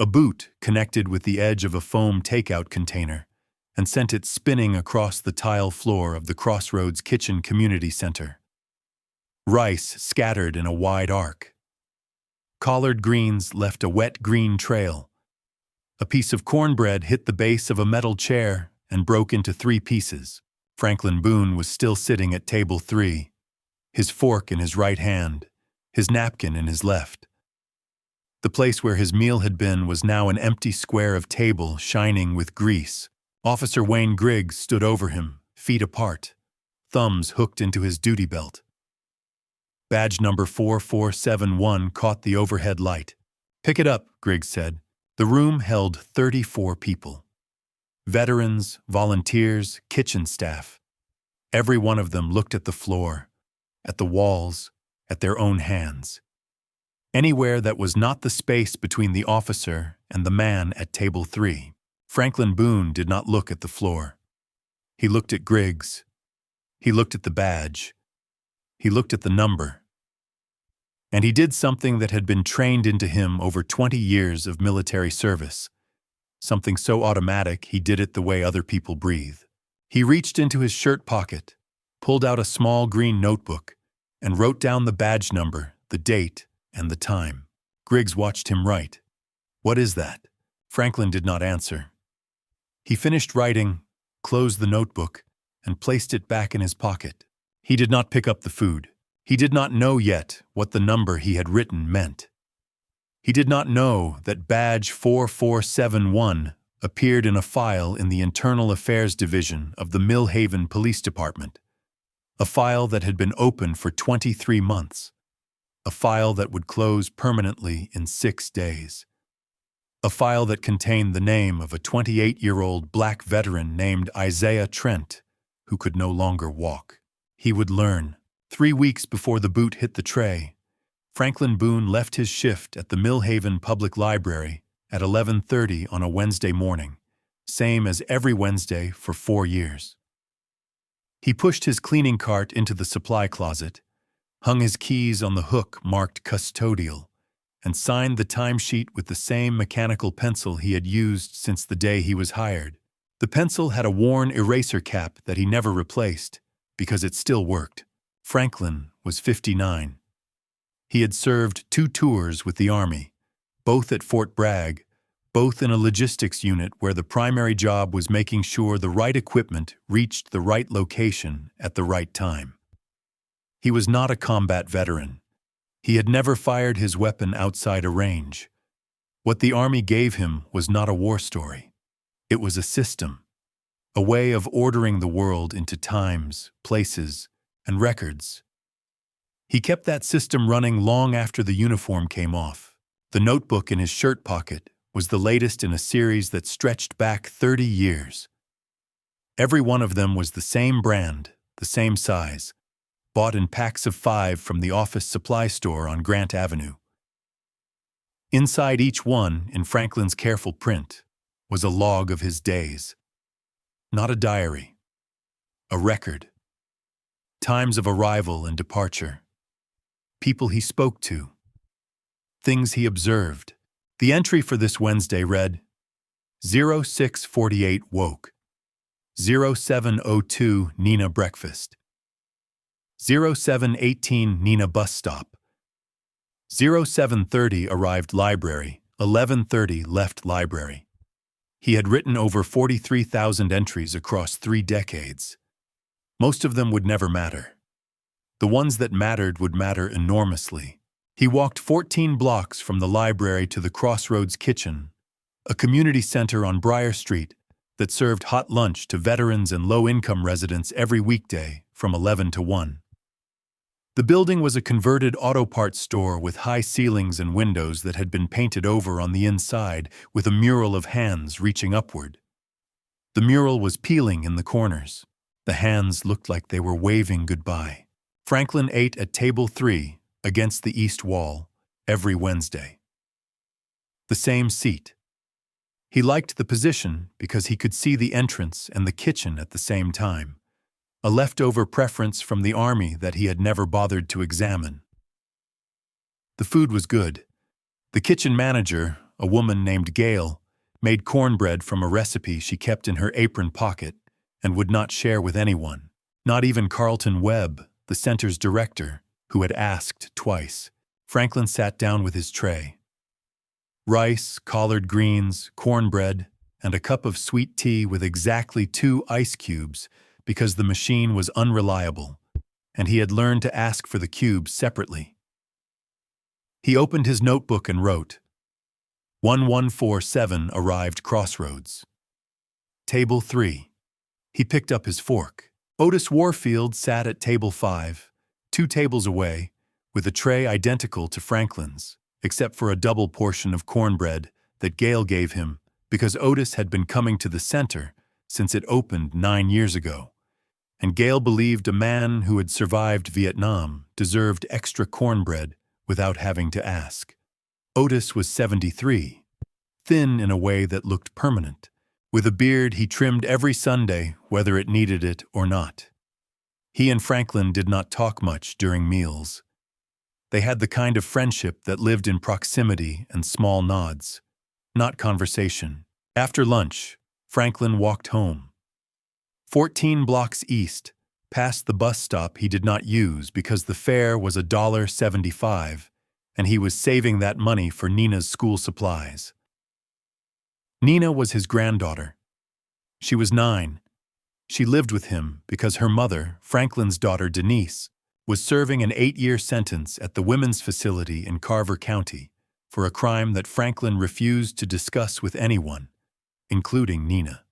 A boot connected with the edge of a foam takeout container and sent it spinning across the tile floor of the Crossroads Kitchen Community Center. Rice scattered in a wide arc. Collard greens left a wet green trail. A piece of cornbread hit the base of a metal chair and broke into 3 pieces. Franklin Boone was still sitting at table 3, his fork in his right hand, his napkin in his left. The place where his meal had been was now an empty square of table shining with grease. Officer Wayne Griggs stood over him, feet apart, thumbs hooked into his duty belt. Badge number 4471 caught the overhead light. "Pick it up," Griggs said. The room held 34 people. Veterans, volunteers, kitchen staff. Every one of them looked at the floor, at the walls, at their own hands. Anywhere that was not the space between the officer and the man at table 3. Franklin Boone did not look at the floor. He looked at Griggs. He looked at the badge. He looked at the number. And he did something that had been trained into him over 20 years of military service. Something so automatic he did it the way other people breathe. He reached into his shirt pocket, pulled out a small green notebook, and wrote down the badge number, the date, and the time. Griggs watched him write. "What is that?" Franklin did not answer. He finished writing, closed the notebook, and placed it back in his pocket. He did not pick up the food. He did not know yet what the number he had written meant. He did not know that badge 4471 appeared in a file in the Internal Affairs Division of the Millhaven Police Department, a file that had been open for 23 months, a file that would close permanently in 6 days. A file that contained the name of a 28-year-old black veteran named Isaiah Trent, who could no longer walk. He would learn. 3 weeks before the boot hit the tray, Franklin Boone left his shift at the Millhaven Public Library at 11:30 on a Wednesday morning, same as every Wednesday for 4 years. He pushed his cleaning cart into the supply closet, hung his keys on the hook marked custodial, and signed the timesheet with the same mechanical pencil he had used since the day he was hired. The pencil had a worn eraser cap that he never replaced because it still worked. Franklin was 59. He had served 2 tours with the Army, both at Fort Bragg, both in a logistics unit where the primary job was making sure the right equipment reached the right location at the right time. He was not a combat veteran. He had never fired his weapon outside a range. What the Army gave him was not a war story. It was a system, a way of ordering the world into times, places, and records. He kept that system running long after the uniform came off. The notebook in his shirt pocket was the latest in a series that stretched back 30 years. Every one of them was the same brand, the same size, bought in packs of 5 from the office supply store on Grant Avenue. Inside each one, in Franklin's careful print, was a log of his days. Not a diary, a record. Times of arrival and departure. People he spoke to. Things he observed. The entry for this Wednesday read, 0648 woke, 0702 Nina breakfast, 0718 Nina bus stop, 0730 arrived library, 1130 left library. He had written over 43,000 entries across 3 decades. Most of them would never matter. The ones that mattered would matter enormously. He walked 14 blocks from the library to the Crossroads Kitchen, a community center on Briar Street that served hot lunch to veterans and low-income residents every weekday from 11 to 1. The building was a converted auto parts store with high ceilings and windows that had been painted over on the inside with a mural of hands reaching upward. The mural was peeling in the corners. The hands looked like they were waving goodbye. Franklin ate at table 3 against the east wall every Wednesday. The same seat. He liked the position because he could see the entrance and the kitchen at the same time, a leftover preference from the Army that he had never bothered to examine. The food was good. The kitchen manager, a woman named Gail, made cornbread from a recipe she kept in her apron pocket and would not share with anyone, not even Carlton Webb, the center's director, who had asked twice. Franklin sat down with his tray. Rice, collard greens, cornbread, and a cup of sweet tea with exactly 2 ice cubes because the machine was unreliable, and he had learned to ask for the cubes separately. He opened his notebook and wrote, 1147 arrived crossroads. Table 3. He picked up his fork. Otis Warfield sat at table 5, 2 tables away, with a tray identical to Franklin's, except for a double portion of cornbread that Gail gave him because Otis had been coming to the center since it opened 9 years ago, and Gail believed a man who had survived Vietnam deserved extra cornbread without having to ask. Otis was 73, thin in a way that looked permanent, with a beard he trimmed every Sunday whether it needed it or not. He and Franklin did not talk much during meals. They had the kind of friendship that lived in proximity and small nods, not conversation. After lunch, Franklin walked home. 14 blocks east, past the bus stop he did not use because the fare was $1.75, and he was saving that money for Nina's school supplies. Nina was his granddaughter. She was 9. She lived with him because her mother, Franklin's daughter Denise, was serving an 8-year sentence at the women's facility in Carver County for a crime that Franklin refused to discuss with anyone, including Nina.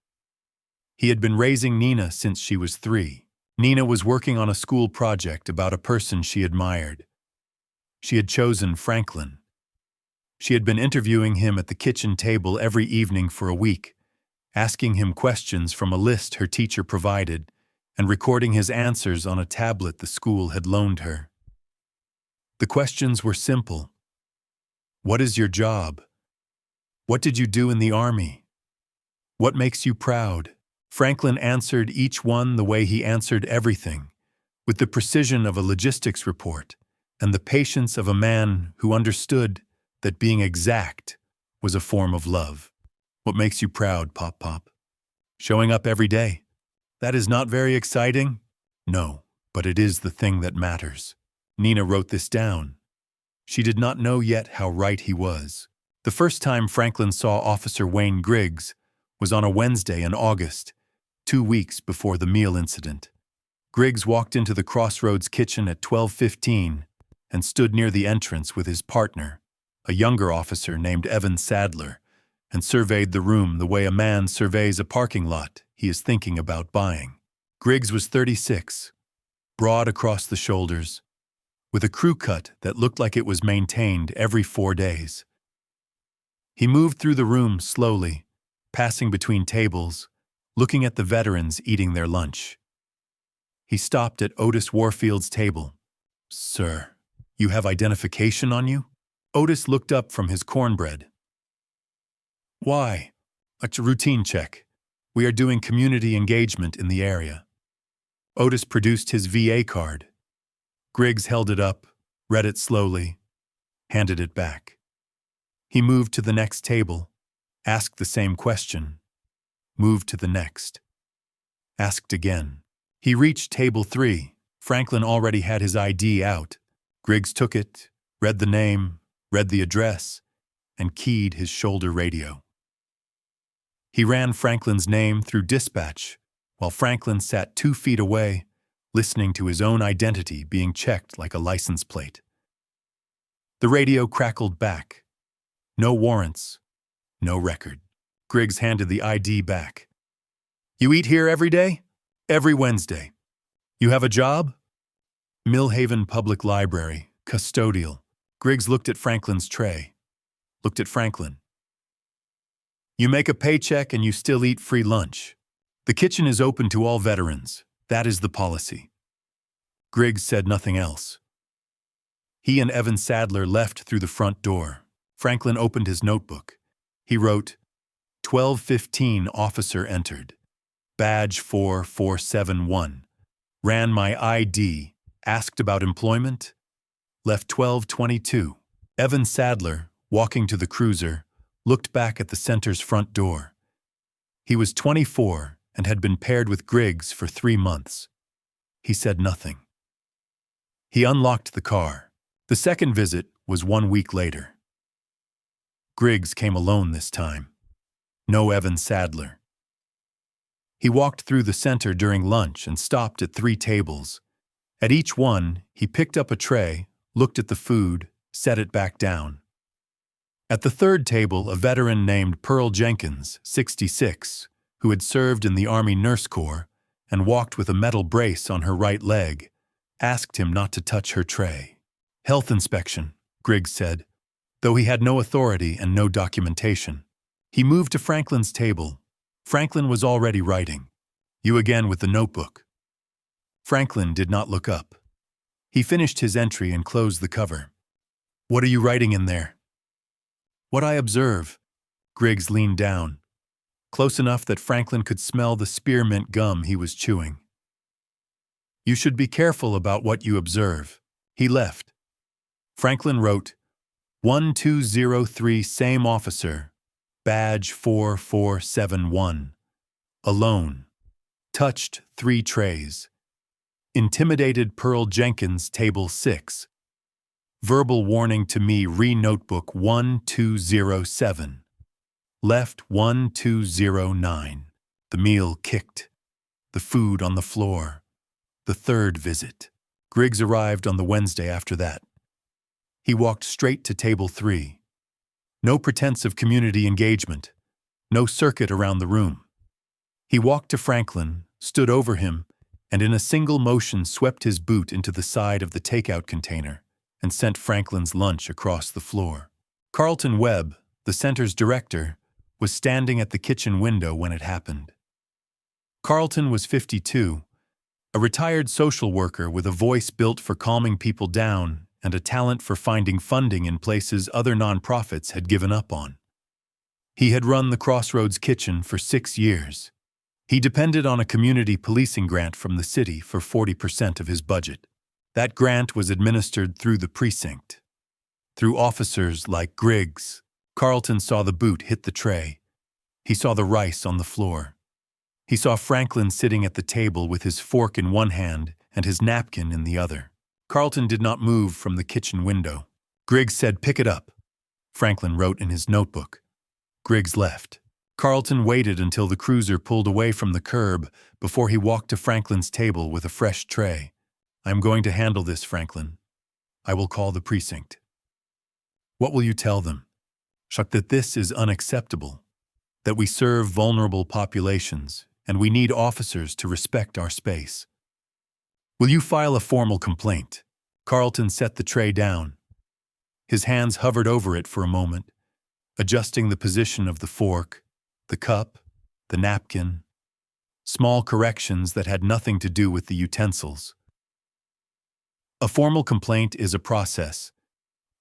He had been raising Nina since she was 3. Nina was working on a school project about a person she admired. She had chosen Franklin. She had been interviewing him at the kitchen table every evening for a week, asking him questions from a list her teacher provided and recording his answers on a tablet the school had loaned her. The questions were simple. What is your job? What did you do in the Army? What makes you proud? Franklin answered each one the way he answered everything, with the precision of a logistics report and the patience of a man who understood that being exact was a form of love. What makes you proud, Pop Pop? Showing up every day. That is not very exciting? No, but it is the thing that matters. Nina wrote this down. She did not know yet how right he was. The first time Franklin saw Officer Wayne Griggs was on a Wednesday in August, 2 weeks before the meal incident. Griggs walked into the Crossroads kitchen at 12:15 and stood near the entrance with his partner, a younger officer named Evan Sadler, and surveyed the room the way a man surveys a parking lot he is thinking about buying. Griggs was 36, broad across the shoulders, with a crew cut that looked like it was maintained every 4 days. He moved through the room slowly, passing between tables, looking at the veterans eating their lunch. He stopped at Otis Warfield's table. "Sir, you have identification on you?" Otis looked up from his cornbread. "Why?" "It's a routine check. We are doing community engagement in the area." Otis produced his VA card. Griggs held it up, read it slowly, handed it back. He moved to the next table, asked the same question, moved to the next, asked again. He reached table 3. Franklin already had his ID out. Griggs took it, read the name, read the address, and keyed his shoulder radio. He ran Franklin's name through dispatch, while Franklin sat 2 feet away, listening to his own identity being checked like a license plate. The radio crackled back. No warrants, no record. Griggs handed the ID back. "You eat here every day?" "Every Wednesday." "You have a job?" "Millhaven Public Library, custodial." Griggs looked at Franklin's tray, looked at Franklin. "You make a paycheck and you still eat free lunch. The kitchen is open to all veterans. That is the policy." Griggs said nothing else. He and Evan Sadler left through the front door. Franklin opened his notebook. He wrote, 12:15 officer entered. Badge 4471. Ran my ID. Asked about employment. Left 12:22. Evan Sadler, walking to the cruiser, looked back at the center's front door. He was 24 and had been paired with Griggs for 3 months. He said nothing. He unlocked the car. The second visit was 1 week later. Griggs came alone this time. No Evan Sadler. He walked through the center during lunch and stopped at 3 tables. At each one, he picked up a tray, looked at the food, set it back down. At the third table, a veteran named Pearl Jenkins, 66, who had served in the Army Nurse Corps and walked with a metal brace on her right leg, asked him not to touch her tray. "Health inspection," Griggs said, though he had no authority and no documentation. He moved to Franklin's table. Franklin was already writing. "You again with the notebook." Franklin did not look up. He finished his entry and closed the cover. "What are you writing in there?" "What I observe." Griggs leaned down, close enough that Franklin could smell the spearmint gum he was chewing. "You should be careful about what you observe." He left. Franklin wrote, 1203 same officer, badge 4471. Alone. Touched 3 trays. Intimidated Pearl Jenkins, table 6. Verbal warning to me re-notebook 1207. Left 1209. The meal kicked. The food on the floor. The third visit. Griggs arrived on the Wednesday after that. He walked straight to table 3. No pretense of community engagement. No circuit around the room. He walked to Franklin, stood over him, and in a single motion swept his boot into the side of the takeout container and sent Franklin's lunch across the floor. Carlton Webb, the center's director, was standing at the kitchen window when it happened. Carlton was 52, a retired social worker with a voice built for calming people down and a talent for finding funding in places other nonprofits had given up on. He had run the Crossroads Kitchen for 6 years. He depended on a community policing grant from the city for 40% of his budget. That grant was administered through the precinct. Through officers like Griggs, Carlton saw the boot hit the tray. He saw the rice on the floor. He saw Franklin sitting at the table with his fork in one hand and his napkin in the other. Carlton did not move from the kitchen window. Griggs said, "Pick it up." Franklin wrote in his notebook. Griggs left. Carlton waited until the cruiser pulled away from the curb before he walked to Franklin's table with a fresh tray. "I am going to handle this, Franklin. I will call the precinct." "What will you tell them?" "Chuck, that this is unacceptable. That we serve vulnerable populations, and we need officers to respect our space." "Will you file a formal complaint?" Carlton set the tray down. His hands hovered over it for a moment, adjusting the position of the fork, the cup, the napkin, small corrections that had nothing to do with the utensils. "A formal complaint is a process.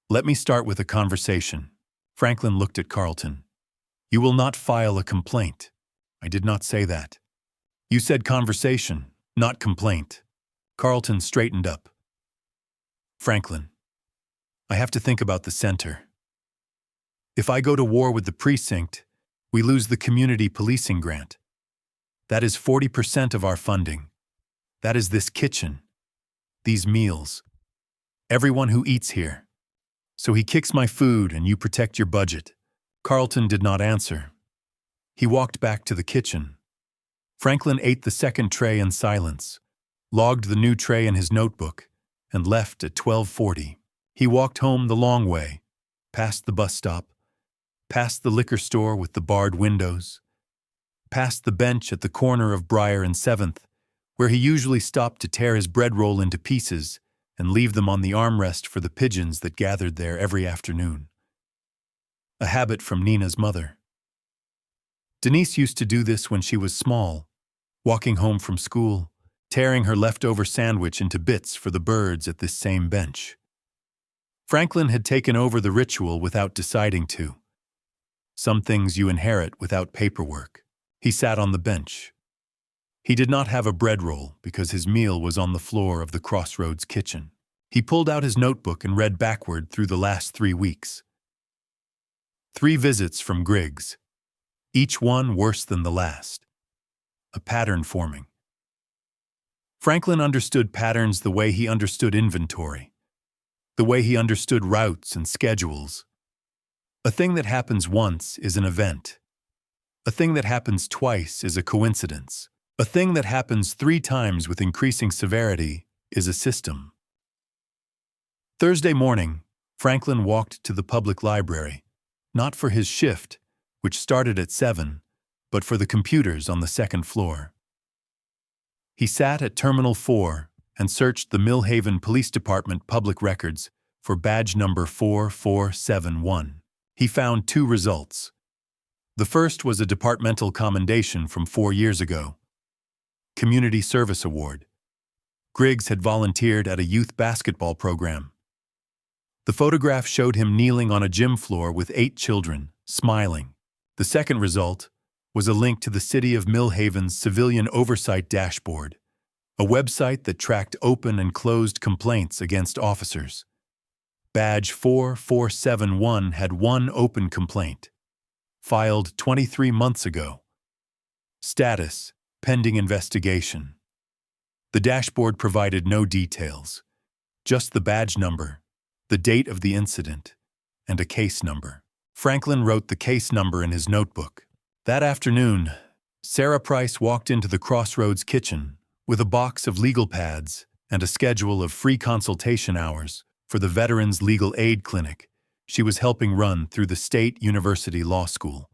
Let me start with a conversation." Franklin looked at Carlton. "You will not file a complaint." "I did not say that." "You said conversation, not complaint." Carlton straightened up. "Franklin, I have to think about the center. If I go to war with the precinct, we lose the community policing grant. That is 40% of our funding. That is this kitchen, these meals, everyone who eats here. So he kicks my food and you protect your budget." Carlton did not answer. He walked back to the kitchen. Franklin ate the second tray in silence, logged the new tray in his notebook, and left at 12:40. He walked home the long way, past the bus stop, past the liquor store with the barred windows, past the bench at the corner of Briar and 7th, where he usually stopped to tear his bread roll into pieces and leave them on the armrest for the pigeons that gathered there every afternoon. A habit from Nina's mother. Denise used to do this when she was small, walking home from school, tearing her leftover sandwich into bits for the birds at this same bench. Franklin had taken over the ritual without deciding to. Some things you inherit without paperwork. He sat on the bench. He did not have a bread roll because his meal was on the floor of the Crossroads Kitchen. He pulled out his notebook and read backward through the last 3 weeks. 3 visits from Griggs, each one worse than the last. A pattern forming. Franklin understood patterns the way he understood inventory, the way he understood routes and schedules. A thing that happens once is an event. A thing that happens twice is a coincidence. A thing that happens 3 times with increasing severity is a system. Thursday morning, Franklin walked to the public library, not for his shift, which started at 7, but for the computers on the 2nd floor. He sat at Terminal 4 and searched the Millhaven Police Department public records for badge number 4471. He found 2 results. The first was a departmental commendation from 4 years ago. Community Service Award. Griggs had volunteered at a youth basketball program. The photograph showed him kneeling on a gym floor with 8 children, smiling. The second result was a link to the City of Millhaven's Civilian Oversight Dashboard, a website that tracked open and closed complaints against officers. Badge 4471 had 1 open complaint, filed 23 months ago. Status: pending investigation. The dashboard provided no details, just the badge number, the date of the incident, and a case number. Franklin wrote the case number in his notebook. That afternoon, Sarah Price walked into the Crossroads kitchen with a box of legal pads and a schedule of free consultation hours for the Veterans Legal Aid Clinic she was helping run through the State University Law School.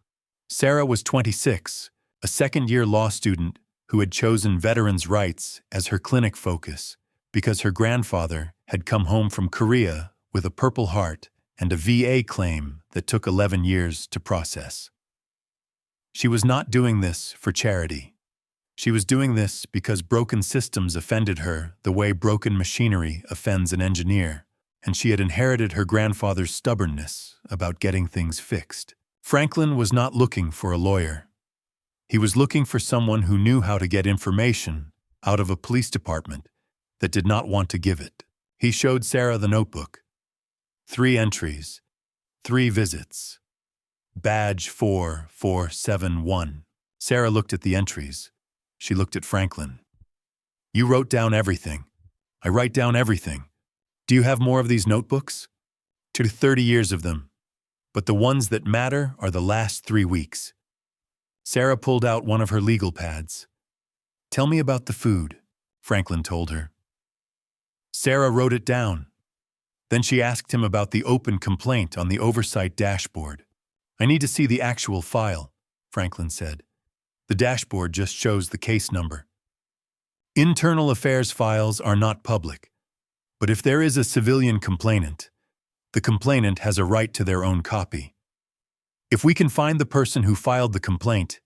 Sarah was 26, a second-year law student who had chosen veterans' rights as her clinic focus because her grandfather had come home from Korea with a Purple Heart and a VA claim that took 11 years to process. She was not doing this for charity. She was doing this because broken systems offended her the way broken machinery offends an engineer, and she had inherited her grandfather's stubbornness about getting things fixed. Franklin was not looking for a lawyer. He was looking for someone who knew how to get information out of a police department that did not want to give it. He showed Sarah the notebook. 3 entries, 3 visits. Badge 4471. Sarah looked at the entries. She looked at Franklin. You wrote down everything. I write down everything. Do you have more of these notebooks? 30 years of them. But the ones that matter are the last 3 weeks. Sarah pulled out one of her legal pads. Tell me about the food, Franklin told her. Sarah wrote it down. Then she asked him about the open complaint on the oversight dashboard. I need to see the actual file, Franklin said. The dashboard just shows the case number. Internal affairs files are not public, but if there is a civilian complainant, the complainant has a right to their own copy. If we can find the person who filed the complaint,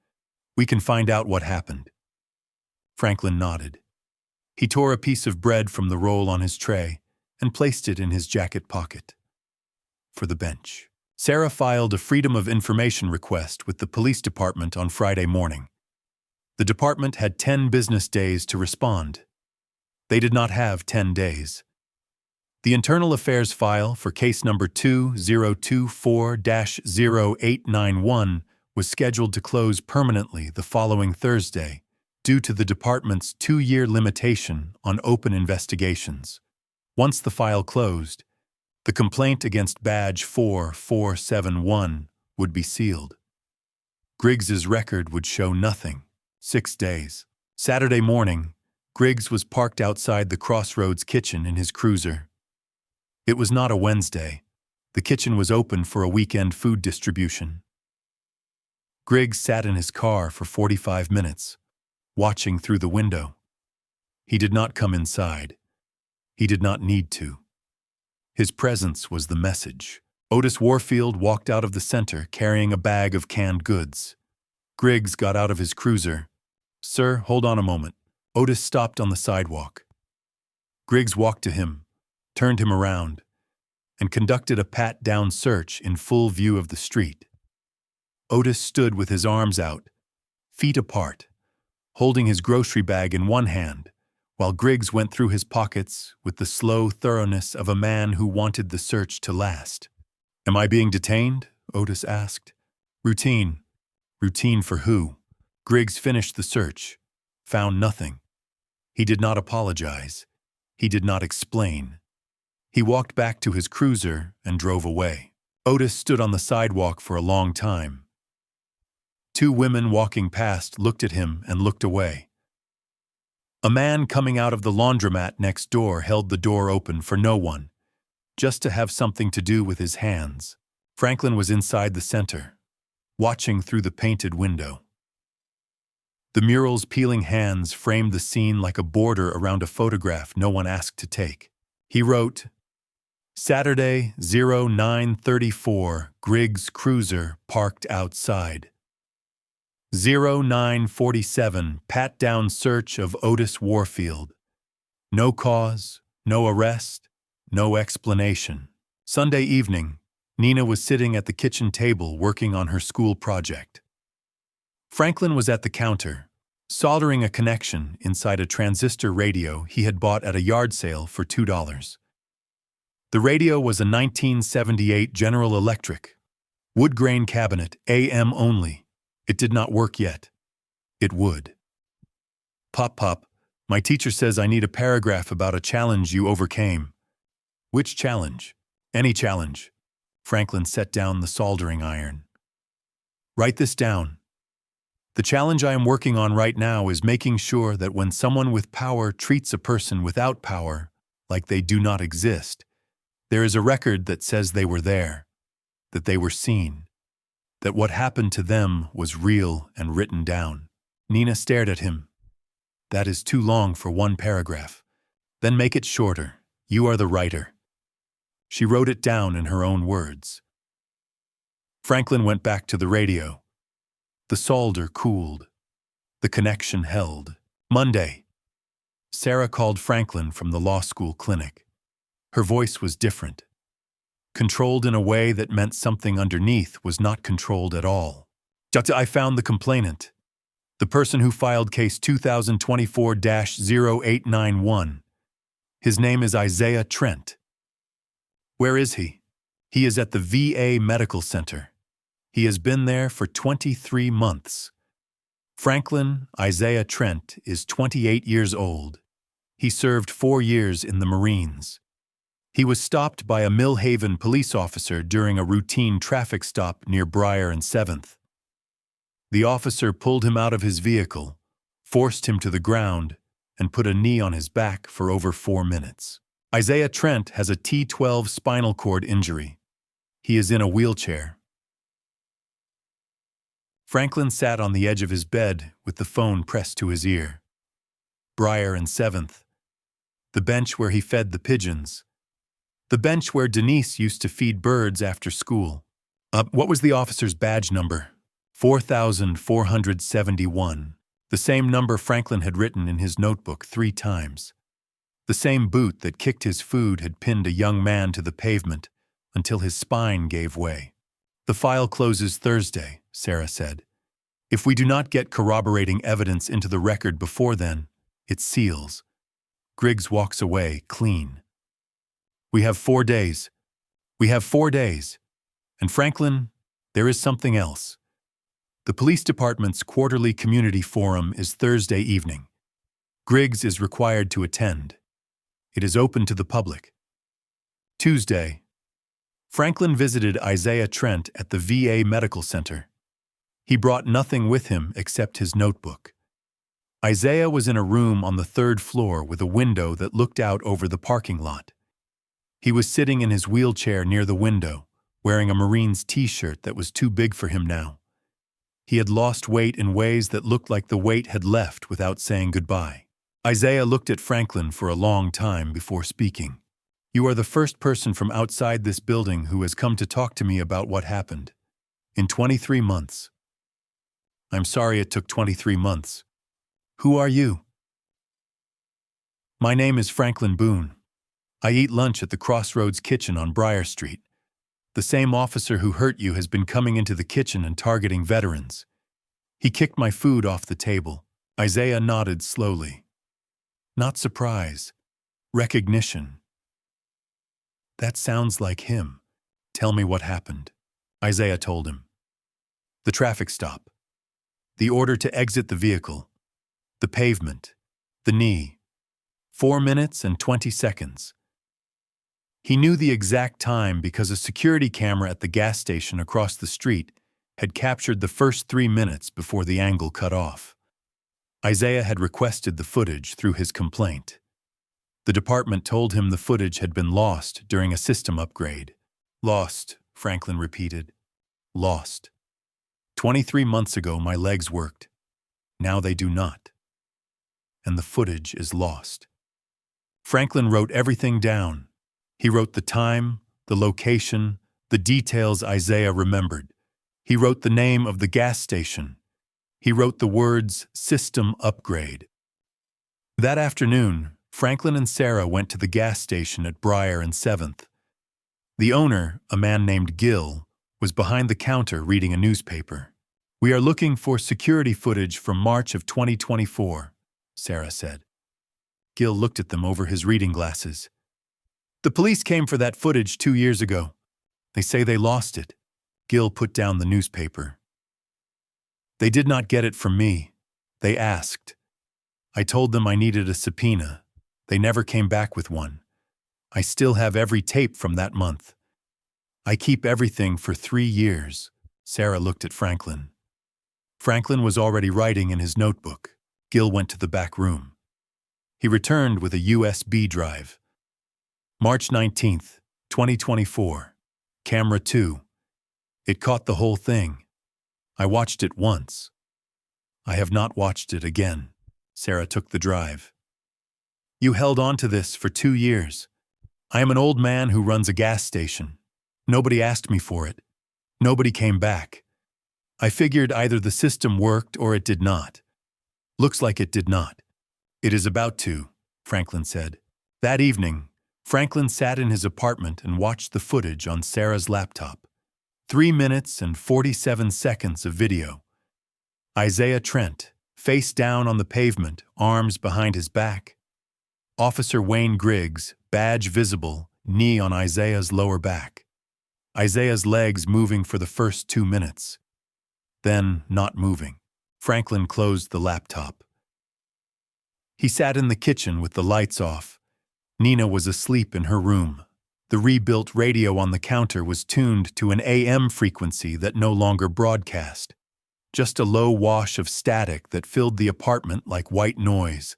we can find out what happened. Franklin nodded. He tore a piece of bread from the roll on his tray and placed it in his jacket pocket. For the bench. Sarah filed a Freedom of Information request with the police department on Friday morning. The department had 10 business days to respond. They did not have 10 days. The internal affairs file for case number 2024-0891 was scheduled to close permanently the following Thursday due to the department's 2-year limitation on open investigations. Once the file closed, the complaint against badge 4471 would be sealed. Griggs's record would show nothing. 6 days. Saturday morning, Griggs was parked outside the Crossroads kitchen in his cruiser. It was not a Wednesday. The kitchen was open for a weekend food distribution. Griggs sat in his car for 45 minutes, watching through the window. He did not come inside. He did not need to. His presence was the message. Otis Warfield walked out of the center carrying a bag of canned goods. Griggs got out of his cruiser. Sir, hold on a moment. Otis stopped on the sidewalk. Griggs walked to him, turned him around, and conducted a pat-down search in full view of the street. Otis stood with his arms out, feet apart, holding his grocery bag in one hand, while Griggs went through his pockets with the slow thoroughness of a man who wanted the search to last. Am I being detained? Otis asked. Routine. Routine for who? Griggs finished the search. Found nothing. He did not apologize. He did not explain. He walked back to his cruiser and drove away. Otis stood on the sidewalk for a long time. Two women walking past looked at him and looked away. A man coming out of the laundromat next door held the door open for no one, just to have something to do with his hands. Franklin was inside the center, watching through the painted window. The mural's peeling hands framed the scene like a border around a photograph no one asked to take. He wrote, Saturday, 0934, Griggs cruiser parked outside. 0947, pat-down search of Otis Warfield. No cause, no arrest, no explanation. Sunday evening, Nina was sitting at the kitchen table working on her school project. Franklin was at the counter, soldering a connection inside a transistor radio he had bought at a yard sale for $2. The radio was a 1978 General Electric, wood grain cabinet, AM only. It did not work yet. It would. Pop, my teacher says I need a paragraph about a challenge you overcame. Which challenge? Any challenge. Franklin set down the soldering iron. Write this down. The challenge I am working on right now is making sure that when someone with power treats a person without power like they do not exist, there is a record that says they were there, that they were seen, that what happened to them was real and written down. Nina stared at him. That is too long for one paragraph. Then make it shorter. You are the writer. She wrote it down in her own words. Franklin went back to the radio. The solder cooled. The connection held. Monday. Sarah called Franklin from the law school clinic. Her voice was different. Controlled in a way that meant something underneath was not controlled at all. I found the complainant. The person who filed case 2024-0891. His name is Isaiah Trent. Where is he? He is at the VA Medical Center. He has been there for 23 months. Franklin Isaiah Trent is 28 years old. He served 4 years in the Marines. He was stopped by a Mill Haven police officer during a routine traffic stop near Briar and 7th. The officer pulled him out of his vehicle, forced him to the ground, and put a knee on his back for over 4 minutes. Isaiah Trent has a T12 spinal cord injury. He is in a wheelchair. Franklin sat on the edge of his bed with the phone pressed to his ear. Briar and 7th. The bench where he fed the pigeons. The bench where Denise used to feed birds after school. What was the officer's badge number? 4471. The same number Franklin had written in his notebook 3 times. The same boot that kicked his food had pinned a young man to the pavement until his spine gave way. The file closes Thursday, Sarah said. If we do not get corroborating evidence into the record before then, it seals. Griggs walks away clean. We have 4 days. We have 4 days. And Franklin, there is something else. The police department's quarterly community forum is Thursday evening. Griggs is required to attend. It is open to the public. Tuesday. Franklin visited Isaiah Trent at the VA Medical Center. He brought nothing with him except his notebook. Isaiah was in a room on the 3rd floor with a window that looked out over the parking lot. He was sitting in his wheelchair near the window, wearing a Marine's t-shirt that was too big for him now. He had lost weight in ways that looked like the weight had left without saying goodbye. Isaiah looked at Franklin for a long time before speaking. You are the first person from outside this building who has come to talk to me about what happened. In 23 months. I'm sorry it took 23 months. Who are you? My name is Franklin Boone. I eat lunch at the Crossroads Kitchen on Briar Street. The same officer who hurt you has been coming into the kitchen and targeting veterans. He kicked my food off the table. Isaiah nodded slowly. Not surprise. Recognition. That sounds like him. Tell me what happened. Isaiah told him. The traffic stop. The order to exit the vehicle. The pavement. The knee. 4 minutes and 20 seconds. He knew the exact time because a security camera at the gas station across the street had captured the first 3 minutes before the angle cut off. Isaiah had requested the footage through his complaint. The department told him the footage had been lost during a system upgrade. Lost, Franklin repeated. Lost. 23 months ago, my legs worked. Now they do not. And the footage is lost. Franklin wrote everything down. He wrote the time, the location, the details Isaiah remembered. He wrote the name of the gas station. He wrote the words, system upgrade. That afternoon, Franklin and Sarah went to the gas station at Briar and 7th. The owner, a man named Gil, was behind the counter reading a newspaper. We are looking for security footage from March of 2024, Sarah said. Gil looked at them over his reading glasses. The police came for that footage 2 years ago. They say they lost it. Gil put down the newspaper. They did not get it from me. They asked. I told them I needed a subpoena. They never came back with one. I still have every tape from that month. I keep everything for 3 years. Sarah looked at Franklin. Franklin was already writing in his notebook. Gil went to the back room. He returned with a USB drive. March 19th, 2024. Camera 2. It caught the whole thing. I watched it once. I have not watched it again. Sarah took the drive. You held on to this for 2 years. I am an old man who runs a gas station. Nobody asked me for it. Nobody came back. I figured either the system worked or it did not. Looks like it did not. It is about to, Franklin said. That evening, Franklin sat in his apartment and watched the footage on Sarah's laptop. 3 minutes and 47 seconds of video. Isaiah Trent, face down on the pavement, arms behind his back. Officer Wayne Griggs, badge visible, knee on Isaiah's lower back. Isaiah's legs moving for the first 2 minutes. Then, not moving. Franklin closed the laptop. He sat in the kitchen with the lights off. Nina was asleep in her room. The rebuilt radio on the counter was tuned to an AM frequency that no longer broadcast. Just a low wash of static that filled the apartment like white noise.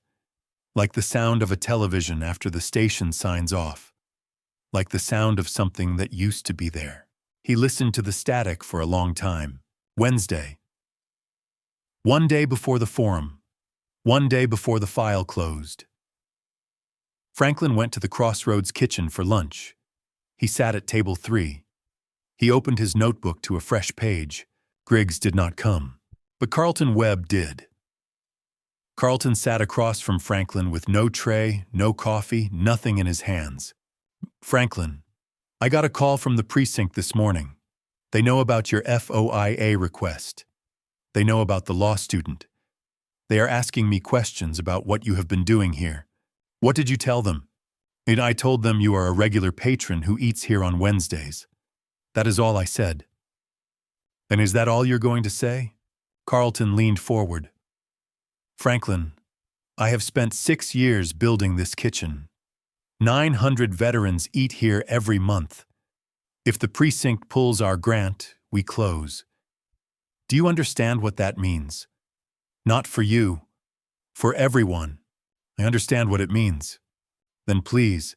Like the sound of a television after the station signs off. Like the sound of something that used to be there. He listened to the static for a long time. Wednesday. 1 day before the forum. 1 day before the file closed. Franklin went to the Crossroads kitchen for lunch. He sat at table 3. He opened his notebook to a fresh page. Griggs did not come, but Carlton Webb did. Carlton sat across from Franklin with no tray, no coffee, nothing in his hands. Franklin, I got a call from the precinct this morning. They know about your FOIA request. They know about the law student. They are asking me questions about what you have been doing here. What did you tell them? And I told them you are a regular patron who eats here on Wednesdays. That is all I said. And is that all you're going to say? Carlton leaned forward. Franklin, I have spent 6 years building this kitchen. 900 veterans eat here every month. If the precinct pulls our grant, we close. Do you understand what that means? Not for you, for everyone. I understand what it means. Then please,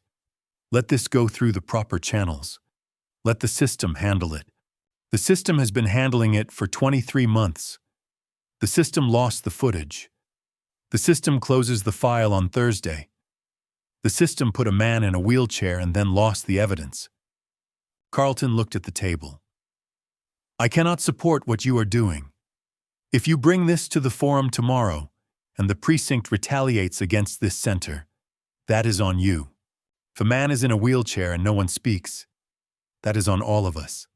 let this go through the proper channels. Let the system handle it. The system has been handling it for 23 months. The system lost the footage. The system closes the file on Thursday. The system put a man in a wheelchair and then lost the evidence. Carlton looked at the table. I cannot support what you are doing. If you bring this to the forum tomorrow, and the precinct retaliates against this center, that is on you. If a man is in a wheelchair and no one speaks, that is on all of us.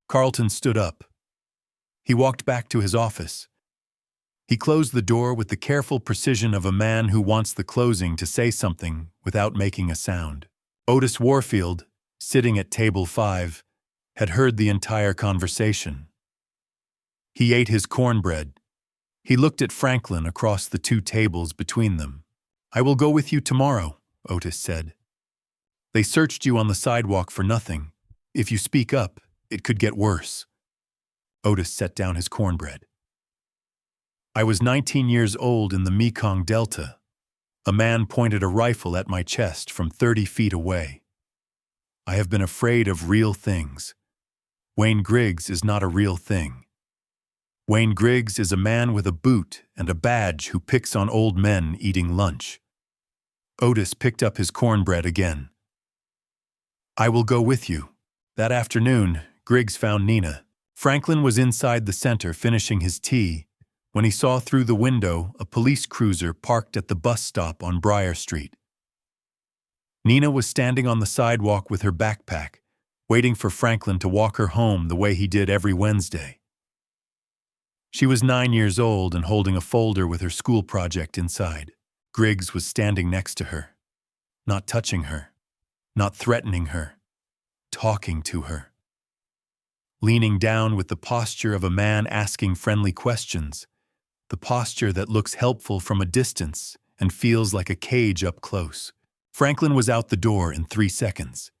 Carlton stood up. He walked back to his office. He closed the door with the careful precision of a man who wants the closing to say something without making a sound. Otis Warfield, sitting at table 5, had heard the entire conversation. He ate his cornbread. He looked at Franklin across the two tables between them. "I will go with you tomorrow," Otis said. "They searched you on the sidewalk for nothing. If you speak up, it could get worse." Otis set down his cornbread. "I was 19 years old in the Mekong Delta. A man pointed a rifle at my chest from 30 feet away. I have been afraid of real things. Wayne Griggs is not a real thing. Wayne Griggs is a man with a boot and a badge who picks on old men eating lunch." Otis picked up his cornbread again. "I will go with you." That afternoon, Griggs found Nina. Franklin was inside the center finishing his tea when he saw through the window a police cruiser parked at the bus stop on Briar Street. Nina was standing on the sidewalk with her backpack, waiting for Franklin to walk her home the way he did every Wednesday. She was 9 years old and holding a folder with her school project inside. Griggs was standing next to her, not touching her, not threatening her, talking to her. Leaning down with the posture of a man asking friendly questions, the posture that looks helpful from a distance and feels like a cage up close. Franklin was out the door in 3 seconds.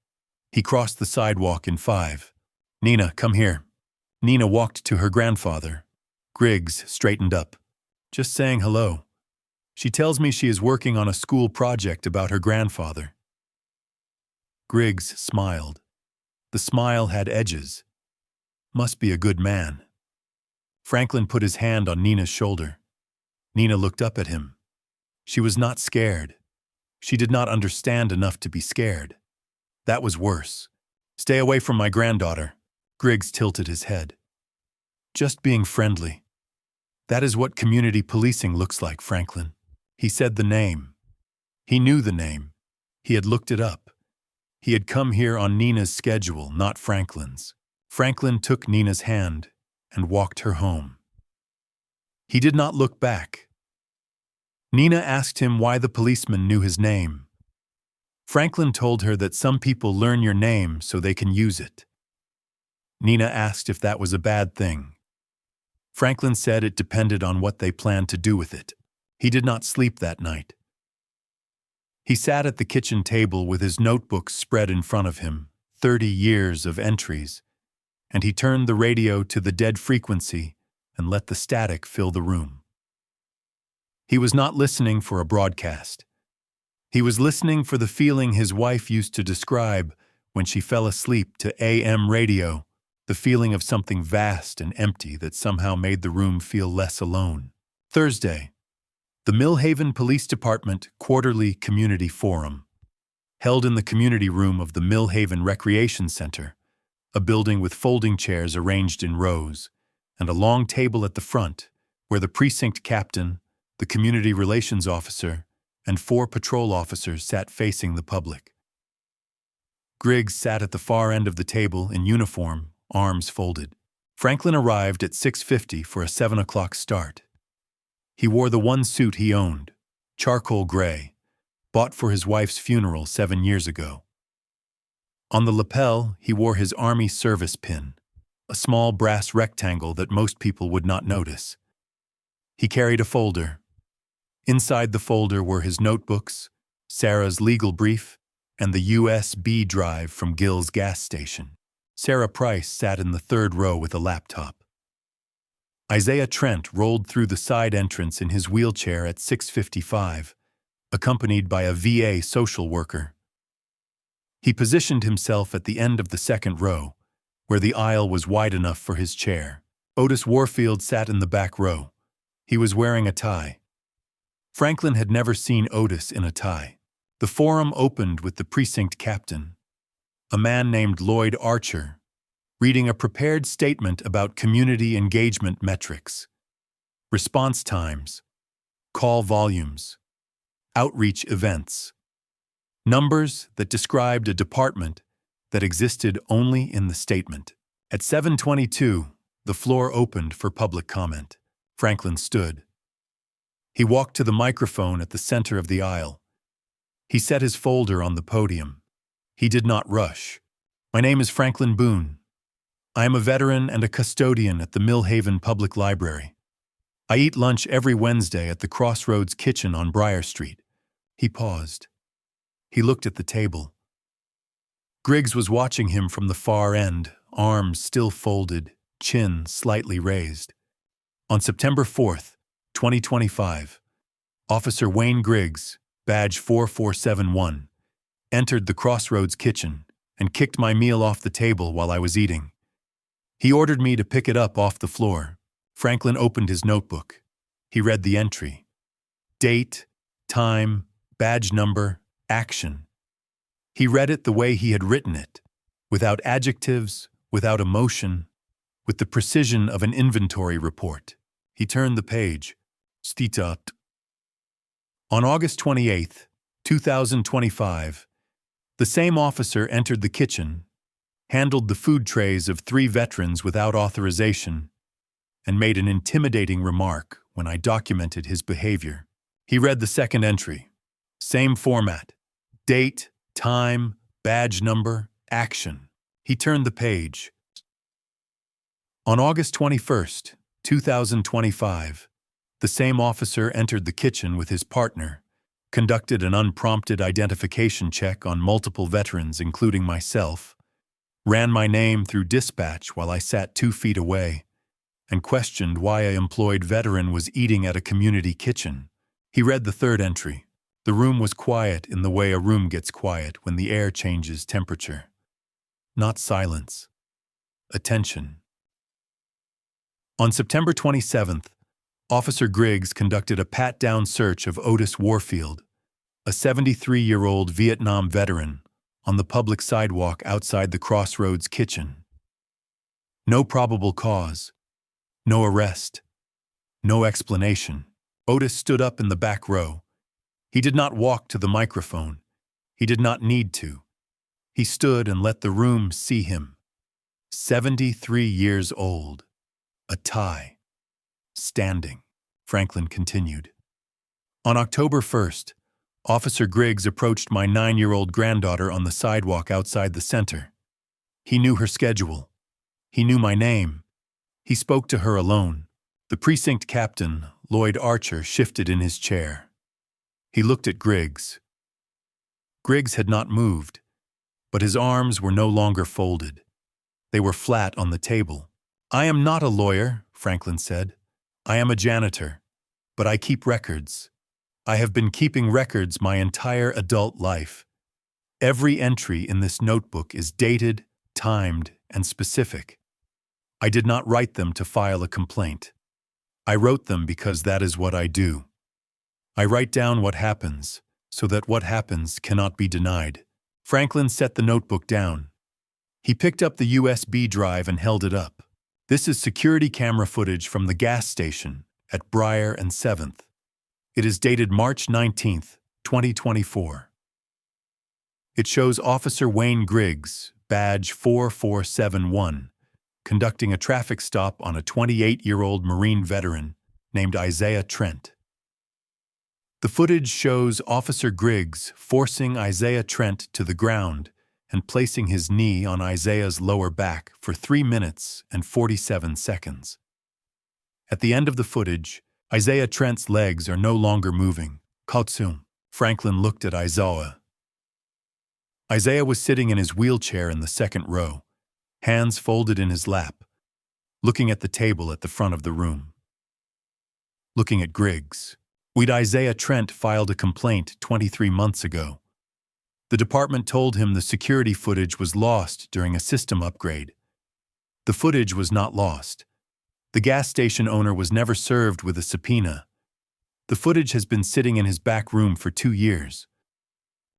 He crossed the sidewalk in 5. "Nina, come here." Nina walked to her grandfather. Griggs straightened up. "Just saying hello. She tells me she is working on a school project about her grandfather." Griggs smiled. The smile had edges. Must be a good man. Franklin put his hand on Nina's shoulder. Nina looked up at him. She was not scared. She did not understand enough to be scared. That was worse. "Stay away from my granddaughter." Griggs tilted his head. "Just being friendly. That is what community policing looks like, Franklin." He said the name. He knew the name. He had looked it up. He had come here on Nina's schedule, not Franklin's. Franklin took Nina's hand and walked her home. He did not look back. Nina asked him why the policeman knew his name. Franklin told her that some people learn your name so they can use it. Nina asked if that was a bad thing. Franklin said it depended on what they planned to do with it. He did not sleep that night. He sat at the kitchen table with his notebooks spread in front of him, 30 years of entries, and he turned the radio to the dead frequency and let the static fill the room. He was not listening for a broadcast. He was listening for the feeling his wife used to describe when she fell asleep to AM radio, the feeling of something vast and empty that somehow made the room feel less alone. Thursday, the Millhaven Police Department Quarterly Community Forum, held in the community room of the Millhaven Recreation Center, a building with folding chairs arranged in rows, and a long table at the front where the precinct captain, the community relations officer, and 4 patrol officers sat facing the public. Griggs sat at the far end of the table in uniform, arms folded. Franklin arrived at 6:50 for a 7 o'clock start. He wore the one suit he owned, charcoal gray, bought for his wife's funeral 7 years ago. On the lapel, he wore his Army service pin, a small brass rectangle that most people would not notice. He carried a folder. Inside the folder were his notebooks, Sarah's legal brief, and the USB drive from Gill's gas station. Sarah Price sat in the 3rd row with a laptop. Isaiah Trent rolled through the side entrance in his wheelchair at 6:55, accompanied by a VA social worker. He positioned himself at the end of the 2nd row, where the aisle was wide enough for his chair. Otis Warfield sat in the back row. He was wearing a tie. Franklin had never seen Otis in a tie. The forum opened with the precinct captain, a man named Lloyd Archer, reading a prepared statement about community engagement metrics, response times, call volumes, outreach events, numbers that described a department that existed only in the statement. At 7:22, the floor opened for public comment. Franklin stood. He walked to the microphone at the center of the aisle. He set his folder on the podium. He did not rush. "My name is Franklin Boone. I am a veteran and a custodian at the Millhaven Public Library. I eat lunch every Wednesday at the Crossroads Kitchen on Briar Street. He paused. He looked at the table. Griggs was watching him from the far end, arms still folded, chin slightly raised. On September 4th, 2025, Officer Wayne Griggs, badge 4471, entered the Crossroads Kitchen and kicked my meal off the table while I was eating. He ordered me to pick it up off the floor. Franklin opened his notebook. He read the entry. Date, time, badge number, action. He read it the way he had written it, without adjectives, without emotion, with the precision of an inventory report. He turned the page. Stitat. On August 28, 2025, the same officer entered the kitchen, handled the food trays of 3 veterans without authorization, and made an intimidating remark when I documented his behavior. He read the second entry. Same format. Date, time, badge number, action. He turned the page. On August 21st, 2025, the same officer entered the kitchen with his partner, conducted an unprompted identification check on multiple veterans, including myself, ran my name through dispatch while I sat 2 feet away, and questioned why a employed veteran was eating at a community kitchen. He read the third entry. The room was quiet in the way a room gets quiet when the air changes temperature. Not silence. Attention. On September 27th, Officer Griggs conducted a pat-down search of Otis Warfield, a 73-year-old Vietnam veteran, on the public sidewalk outside the Crossroads Kitchen. No probable cause. No arrest. No explanation. Otis stood up in the back row. He did not walk to the microphone. He did not need to. He stood and let the room see him. 73 years old. A tie. Standing. Franklin continued. On October 1st, Officer Griggs approached my 9-year-old granddaughter on the sidewalk outside the center. He knew her schedule. He knew my name. He spoke to her alone. The precinct captain, Lloyd Archer, shifted in his chair. He looked at Griggs. Griggs had not moved, but his arms were no longer folded. They were flat on the table. I am not a lawyer, Franklin said. I am a janitor, but I keep records. I have been keeping records my entire adult life. Every entry in this notebook is dated, timed, and specific. I did not write them to file a complaint. I wrote them because that is what I do. I write down what happens, so that what happens cannot be denied. Franklin set the notebook down. He picked up the USB drive and held it up. This is security camera footage from the gas station at Briar and 7th. It is dated March 19th, 2024. It shows Officer Wayne Griggs, badge 4471, conducting a traffic stop on a 28-year-old Marine veteran named Isaiah Trent. The footage shows Officer Griggs forcing Isaiah Trent to the ground and placing his knee on Isaiah's lower back for 3 minutes and 47 seconds. At the end of the footage, Isaiah Trent's legs are no longer moving. Kautsum. Franklin looked at Isaiah. Isaiah was sitting in his wheelchair in the second row, hands folded in his lap, looking at the table at the front of the room. Looking at Griggs. Isaiah Trent filed a complaint 23 months ago. The department told him the security footage was lost during a system upgrade. The footage was not lost. The gas station owner was never served with a subpoena. The footage has been sitting in his back room for 2 years.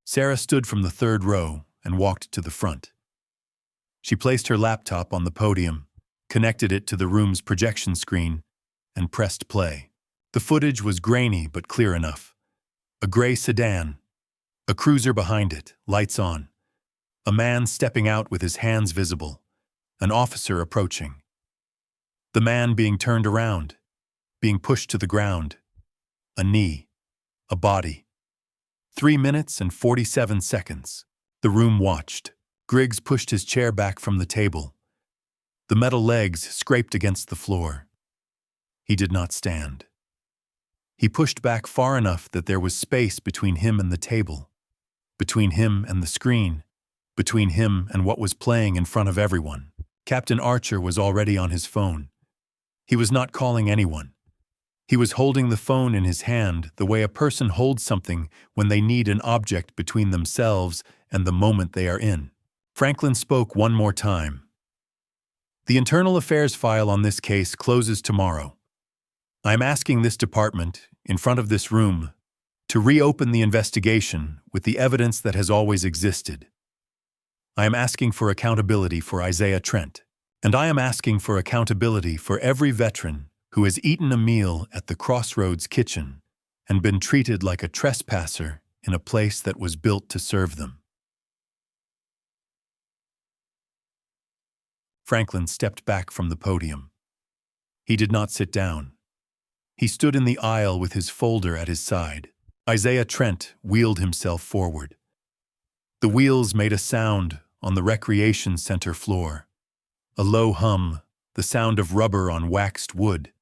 Sarah stood from the third row and walked to the front. She placed her laptop on the podium, connected it to the room's projection screen, and pressed play. The footage was grainy but clear enough. A gray sedan, a cruiser behind it, lights on, a man stepping out with his hands visible, an officer approaching. The man being turned around, being pushed to the ground, a knee, a body. 3 minutes and 47 seconds. The room watched. Griggs pushed his chair back from the table. The metal legs scraped against the floor. He did not stand. He pushed back far enough that there was space between him and the table, between him and the screen, between him and what was playing in front of everyone. Captain Archer was already on his phone. He was not calling anyone. He was holding the phone in his hand the way a person holds something when they need an object between themselves and the moment they are in. Franklin spoke one more time. The internal affairs file on this case closes tomorrow. I am asking this department, in front of this room, to reopen the investigation with the evidence that has always existed. I am asking for accountability for Isaiah Trent, and I am asking for accountability for every veteran who has eaten a meal at the Crossroads kitchen and been treated like a trespasser in a place that was built to serve them. Franklin stepped back from the podium. He did not sit down. He stood in the aisle with his folder at his side. Isaiah Trent wheeled himself forward. The wheels made a sound on the recreation center floor. A low hum, the sound of rubber on waxed wood,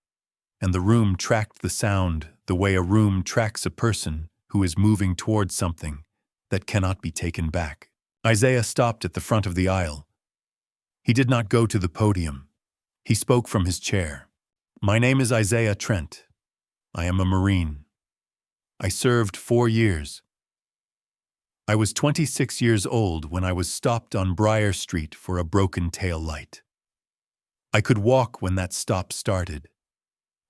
and the room tracked the sound the way a room tracks a person who is moving towards something that cannot be taken back. Isaiah stopped at the front of the aisle. He did not go to the podium. He spoke from his chair. My name is Isaiah Trent. I am a Marine. I served 4 years. I was 26 years old when I was stopped on Briar Street for a broken tail light. I could walk when that stop started.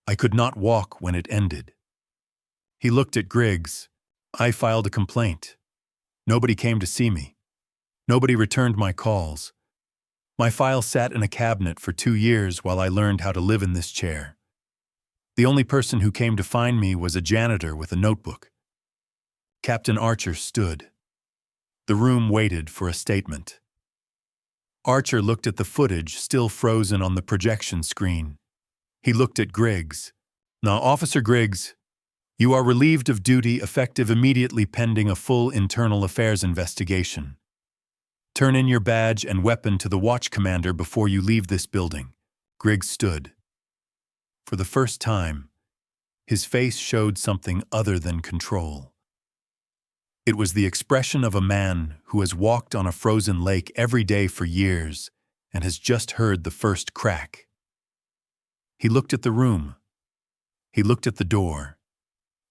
I could not walk when it ended. He looked at Griggs. I filed a complaint. Nobody came to see me. Nobody returned my calls. My file sat in a cabinet for 2 years while I learned how to live in this chair. The only person who came to find me was a janitor with a notebook. Captain Archer stood. The room waited for a statement. Archer looked at the footage still frozen on the projection screen. He looked at Griggs. Now, Officer Griggs, you are relieved of duty effective immediately pending a full internal affairs investigation. Turn in your badge and weapon to the watch commander before you leave this building. Griggs stood. For the first time, his face showed something other than control. It was the expression of a man who has walked on a frozen lake every day for years and has just heard the first crack. He looked at the room. He looked at the door.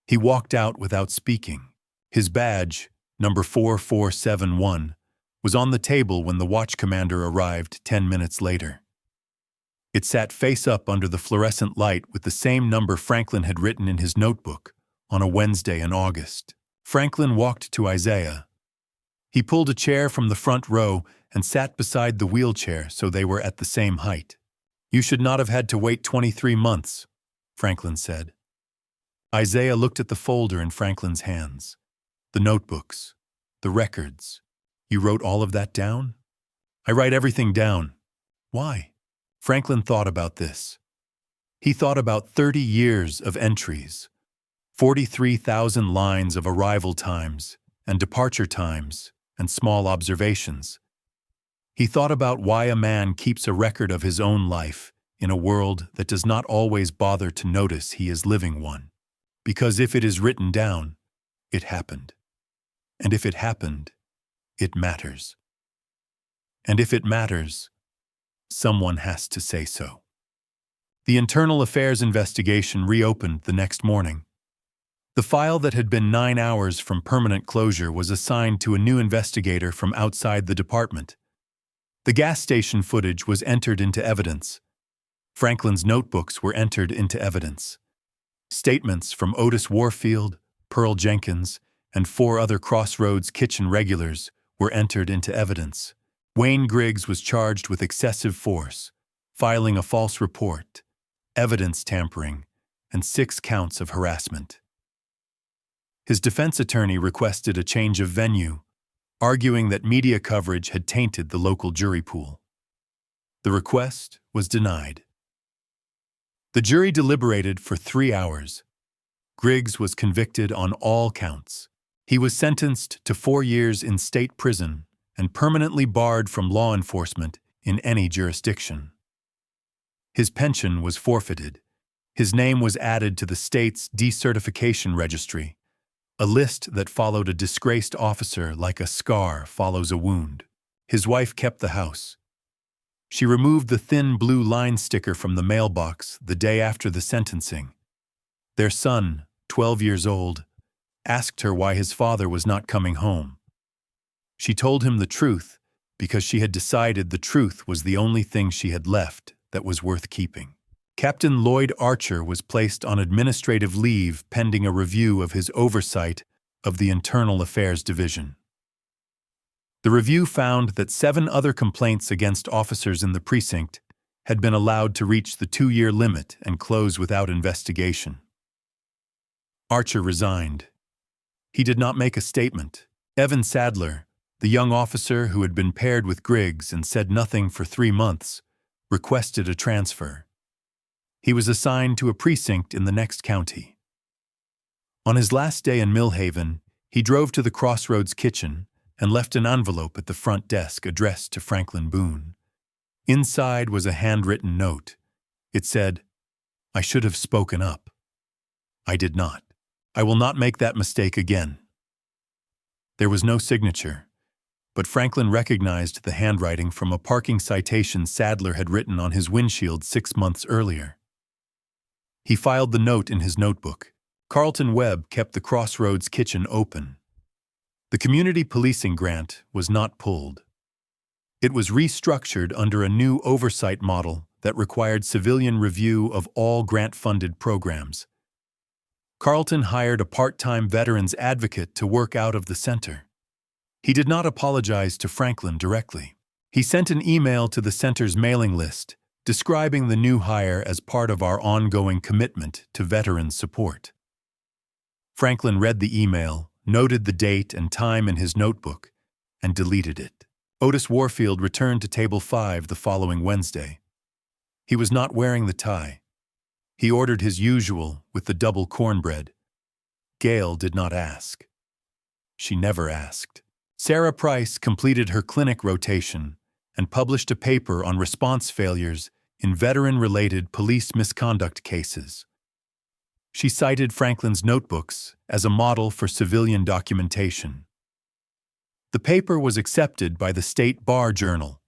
He walked out without speaking. His badge, number 4471, was on the table when the watch commander arrived 10 minutes later. It sat face up under the fluorescent light with the same number Franklin had written in his notebook on a Wednesday in August. Franklin walked to Isaiah. He pulled a chair from the front row and sat beside the wheelchair so they were at the same height. You should not have had to wait 23 months, Franklin said. Isaiah looked at the folder in Franklin's hands. The notebooks, the records. You wrote all of that down? I write everything down. Why? Franklin thought about this. He thought about 30 years of entries, 43,000 lines of arrival times and departure times and small observations. He thought about why a man keeps a record of his own life in a world that does not always bother to notice he is living one. Because if it is written down, it happened. And if it happened, it matters. And if it matters, someone has to say so. The internal affairs investigation reopened the next morning. The file that had been 9 hours from permanent closure was assigned to a new investigator from outside the department. The gas station footage was entered into evidence. Franklin's notebooks were entered into evidence. Statements from Otis Warfield, Pearl Jenkins, and 4 other Crossroads kitchen regulars were entered into evidence. Wayne Griggs was charged with excessive force, filing a false report, evidence tampering, and 6 counts of harassment. His defense attorney requested a change of venue, arguing that media coverage had tainted the local jury pool. The request was denied. The jury deliberated for 3 hours. Griggs was convicted on all counts. He was sentenced to 4 years in state prison and permanently barred from law enforcement in any jurisdiction. His pension was forfeited. His name was added to the state's decertification registry, a list that followed a disgraced officer like a scar follows a wound. His wife kept the house. She removed the thin blue line sticker from the mailbox the day after the sentencing. Their son, 12 years old, asked her why his father was not coming home. She told him the truth because she had decided the truth was the only thing she had left that was worth keeping. Captain Lloyd Archer was placed on administrative leave pending a review of his oversight of the Internal Affairs Division. The review found that 7 other complaints against officers in the precinct had been allowed to reach the 2-year limit and close without investigation. Archer resigned. He did not make a statement. Evan Sadler, the young officer who had been paired with Griggs and said nothing for 3 months, requested a transfer. He was assigned to a precinct in the next county. On his last day in Millhaven, he drove to the Crossroads kitchen and left an envelope at the front desk addressed to Franklin Boone. Inside was a handwritten note. It said, "I should have spoken up. I did not. I will not make that mistake again." There was no signature, but Franklin recognized the handwriting from a parking citation Sadler had written on his windshield 6 months earlier. He filed the note in his notebook. Carlton Webb kept the Crossroads kitchen open. The community policing grant was not pulled. It was restructured under a new oversight model that required civilian review of all grant-funded programs. Carlton hired a part-time veterans advocate to work out of the center. He did not apologize to Franklin directly. He sent an email to the center's mailing list describing the new hire as part of our ongoing commitment to veteran support. Franklin read the email, noted the date and time in his notebook, and deleted it. Otis Warfield returned to Table 5 the following Wednesday. He was not wearing the tie. He ordered his usual with the double cornbread. Gail did not ask. She never asked. Sarah Price completed her clinic rotation and published a paper on response failures in veteran-related police misconduct cases. She cited Franklin's notebooks as a model for civilian documentation. The paper was accepted by the State Bar Journal.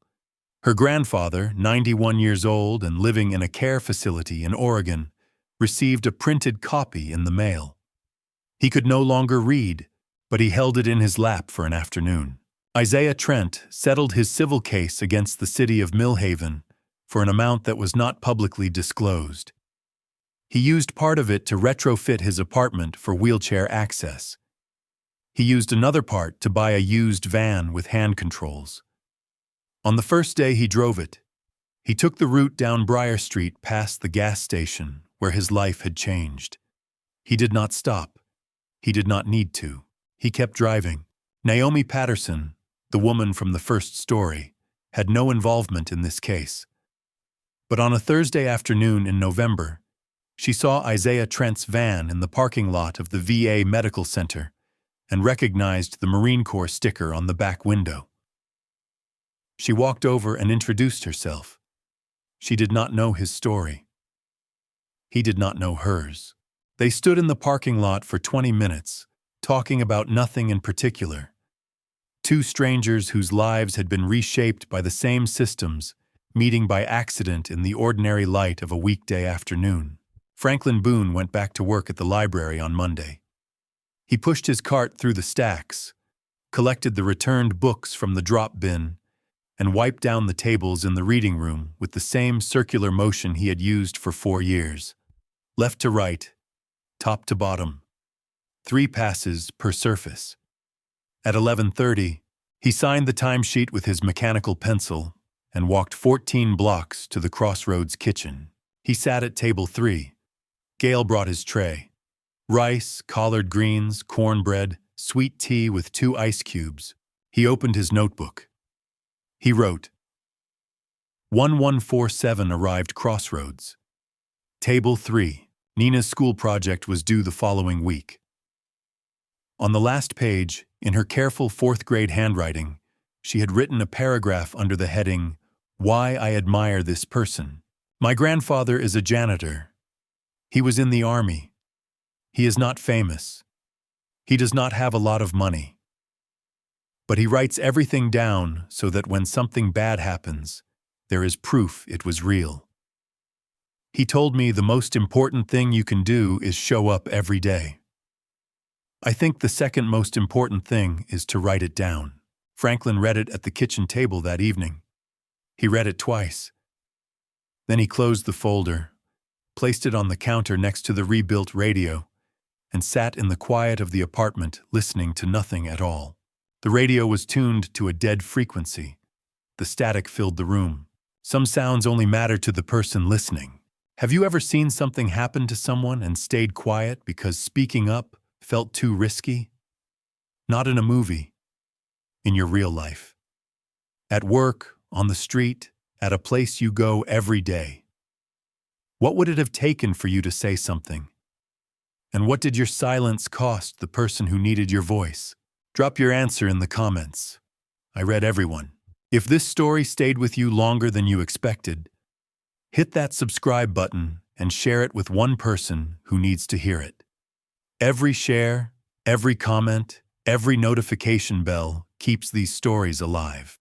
Her grandfather, 91 years old and living in a care facility in Oregon, received a printed copy in the mail. He could no longer read, but he held it in his lap for an afternoon. Isaiah Trent settled his civil case against the city of Millhaven for an amount that was not publicly disclosed. He used part of it to retrofit his apartment for wheelchair access. He used another part to buy a used van with hand controls. On the first day he drove it, he took the route down Briar Street past the gas station where his life had changed. He did not stop. He did not need to. He kept driving. Naomi Patterson, the woman from the first story, had no involvement in this case. But on a Thursday afternoon in November, she saw Isaiah Trent's van in the parking lot of the VA Medical Center and recognized the Marine Corps sticker on the back window. She walked over and introduced herself. She did not know his story. He did not know hers. They stood in the parking lot for 20 minutes, talking about nothing in particular. 2 strangers whose lives had been reshaped by the same systems, meeting by accident in the ordinary light of a weekday afternoon. Franklin Boone went back to work at the library on Monday. He pushed his cart through the stacks, collected the returned books from the drop bin, and wiped down the tables in the reading room with the same circular motion he had used for 4 years. Left to right, top to bottom. 3 passes per surface. At 11:30, he signed the timesheet with his mechanical pencil and walked 14 blocks to the Crossroads kitchen. He sat at table 3. Gail brought his tray. Rice, collard greens, cornbread, sweet tea with 2 ice cubes. He opened his notebook. He wrote, 1147 arrived Crossroads. Table 3. Nina's school project was due the following week. On the last page, in her careful 4th-grade handwriting, she had written a paragraph under the heading, "Why I Admire This Person." My grandfather is a janitor. He was in the army. He is not famous. He does not have a lot of money. But he writes everything down so that when something bad happens, there is proof it was real. He told me the most important thing you can do is show up every day. I think the second most important thing is to write it down. Franklin read it at the kitchen table that evening. He read it twice. Then he closed the folder, placed it on the counter next to the rebuilt radio, and sat in the quiet of the apartment listening to nothing at all. The radio was tuned to a dead frequency. The static filled the room. Some sounds only matter to the person listening. Have you ever seen something happen to someone and stayed quiet because speaking up felt too risky? Not in a movie, in your real life. At work, on the street, at a place you go every day. What would it have taken for you to say something? And what did your silence cost the person who needed your voice? Drop your answer in the comments. I read everyone. If this story stayed with you longer than you expected, hit that subscribe button and share it with one person who needs to hear it. Every share, every comment, every notification bell keeps these stories alive.